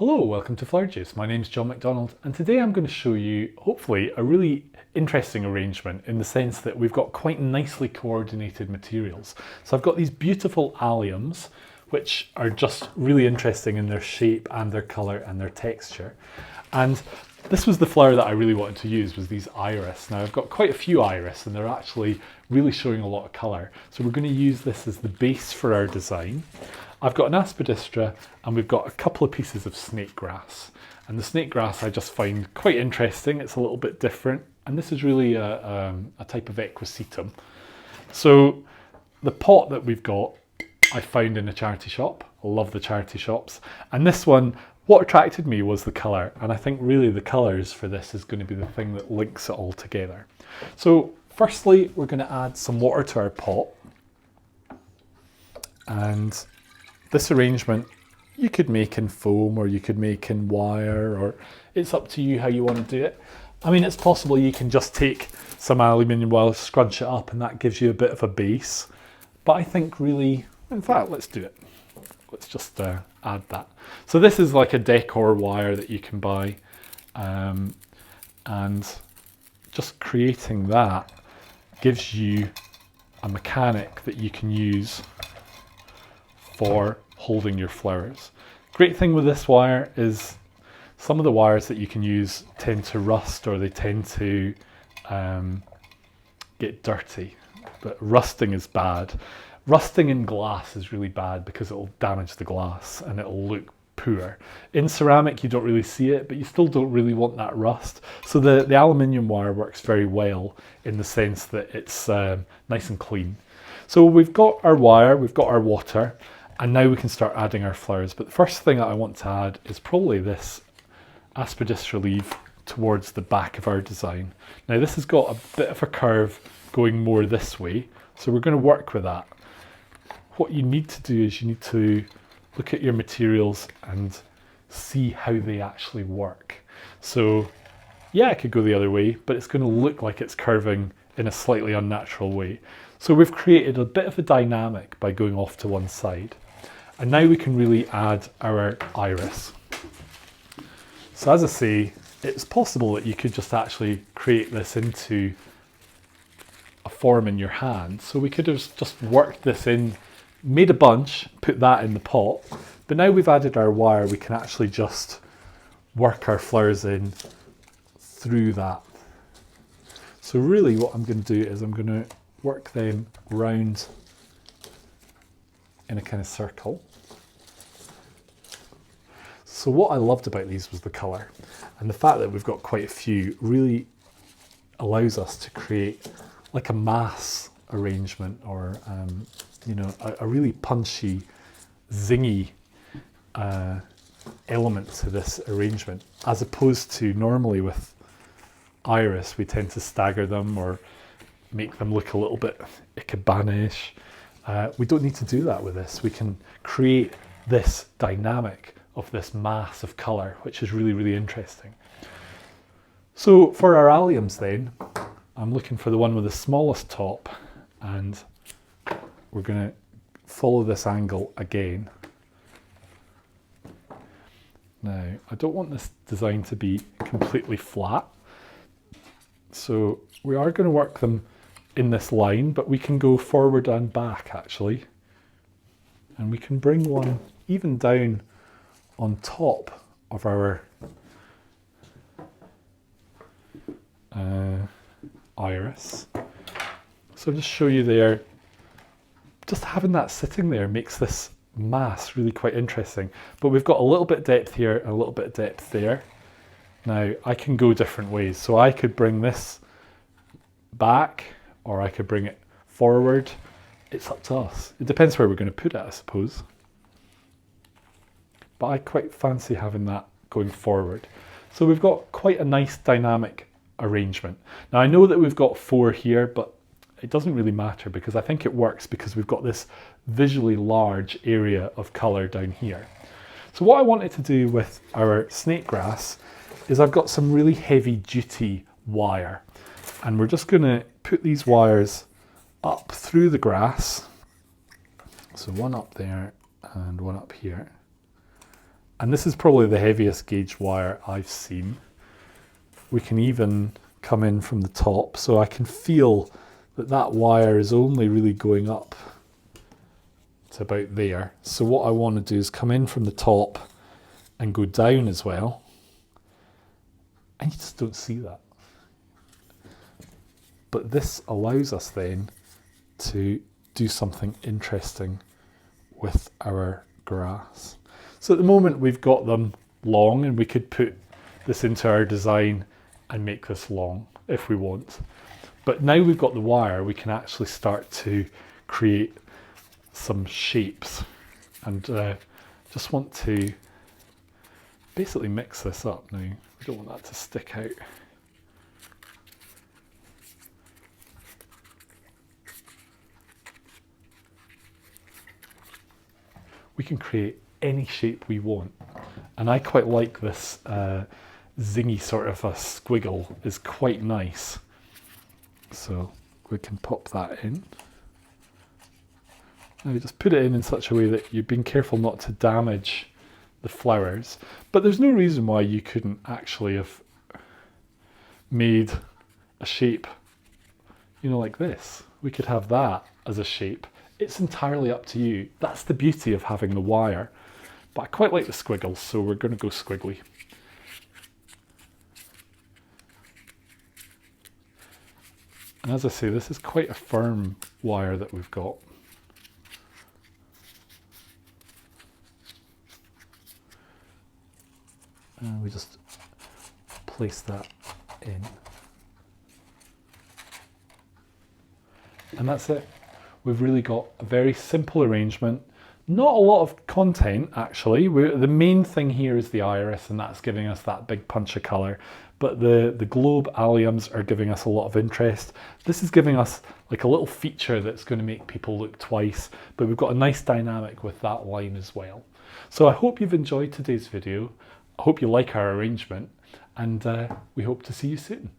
Hello, welcome to Flower Juice. My name's John McDonald and today I'm going to show you, hopefully, a really interesting arrangement in the sense that we've got quite nicely coordinated materials. So I've got these beautiful alliums which are just really interesting in their shape and their colour and their texture. And this was the flower that I really wanted to use, was these iris. Now I've got quite a few iris and they're actually really showing a lot of colour. So we're going to use this as the base for our design. I've got an aspidistra and we've got a couple of pieces of snakegrass. And the snakegrass I just find quite interesting. It's a little bit different. And this is really a type of equisetum. So the pot that we've got, I found in a charity shop. I love the charity shops. And this one, what attracted me was the colour. And I think really the colours for this is going to be the thing that links it all together. So firstly, we're going to add some water to our pot. And this arrangement you could make in foam or you could make in wire, or it's up to you how you want to do it. I mean, it's possible you can just take some aluminium wire, scrunch it up, and that gives you a bit of a base. But I think really, in fact, let's do it. Let's just add that. So this is like a decor wire that you can buy, and just creating that gives you a mechanic that you can use for holding your flowers. Great thing with this wire is some of the wires that you can use tend to rust, or they tend to get dirty, but rusting is bad. Rusting in glass is really bad because it will damage the glass and it will look poor. In ceramic you don't really see it, but you still don't really want that rust. So the aluminium wire works very well in the sense that it's nice and clean. So we've got our wire, we've got our water, and now we can start adding our flowers. But the first thing that I want to add is probably this aspidistra leaf towards the back of our design. Now this has got a bit of a curve going more this way, so we're going to work with that. What you need to do is you need to look at your materials and see how they actually work. So yeah, it could go the other way, but it's going to look like it's curving in a slightly unnatural way. So we've created a bit of a dynamic by going off to one side. And now we can really add our iris. So as I say, it's possible that you could just actually create this into a form in your hand. So we could have just worked this in, made a bunch, put that in the pot. But now we've added our wire, we can actually just work our flowers in through that. So really what I'm going to do is I'm going to work them round in a kind of circle. So what I loved about these was the colour, and the fact that we've got quite a few really allows us to create like a mass arrangement, or you know, a really punchy, zingy element to this arrangement, as opposed to normally with iris we tend to stagger them or make them look a little bit ikebana-ish. We don't need to do that with this. We can create this dynamic of this mass of colour, which is really, really interesting. So for our alliums then, I'm looking for the one with the smallest top, and we're going to follow this angle again. Now, I don't want this design to be completely flat, so we are going to work them in this line, but we can go forward and back actually, and we can bring one even down on top of our iris. So just show you there, just having that sitting there makes this mass really quite interesting. But we've got a little bit of depth here and a little bit of depth there. Now I can go different ways, so I could bring this back or I could bring it forward. It's up to us. It depends where we're going to put it, I suppose. But I quite fancy having that going forward. So we've got quite a nice dynamic arrangement. Now I know that we've got 4 here, but it doesn't really matter because I think it works because we've got this visually large area of colour down here. So what I wanted to do with our snakegrass is I've got some really heavy duty wire, and we're just going to put these wires up through the grass. So one up there and one up here. And this is probably the heaviest gauge wire I've seen. We can even come in from the top, so I can feel that that wire is only really going up to about there. So what I want to do is come in from the top and go down as well. And you just don't see that. But this allows us then to do something interesting with our grass. So at the moment we've got them long, and we could put this into our design and make this long if we want. But now we've got the wire, we can actually start to create some shapes, and just want to basically mix this up now. We don't want that to stick out. We can create any shape we want, and I quite like this zingy sort of a squiggle is quite nice. So we can pop that in. Now just put it in such a way that you're being careful not to damage the flowers, but there's no reason why you couldn't actually have made a shape, you know, like this. We could have that as a shape. It's entirely up to you. That's the beauty of having the wire. But I quite like the squiggles, so we're going to go squiggly. And as I say, this is quite a firm wire that we've got. And we just place that in. And that's it. We've really got a very simple arrangement. Not a lot of content, actually. The main thing here is the iris, and that's giving us that big punch of colour. But the globe alliums are giving us a lot of interest. This is giving us like a little feature that's going to make people look twice, but we've got a nice dynamic with that line as well. So I hope you've enjoyed today's video. I hope you like our arrangement, and we hope to see you soon.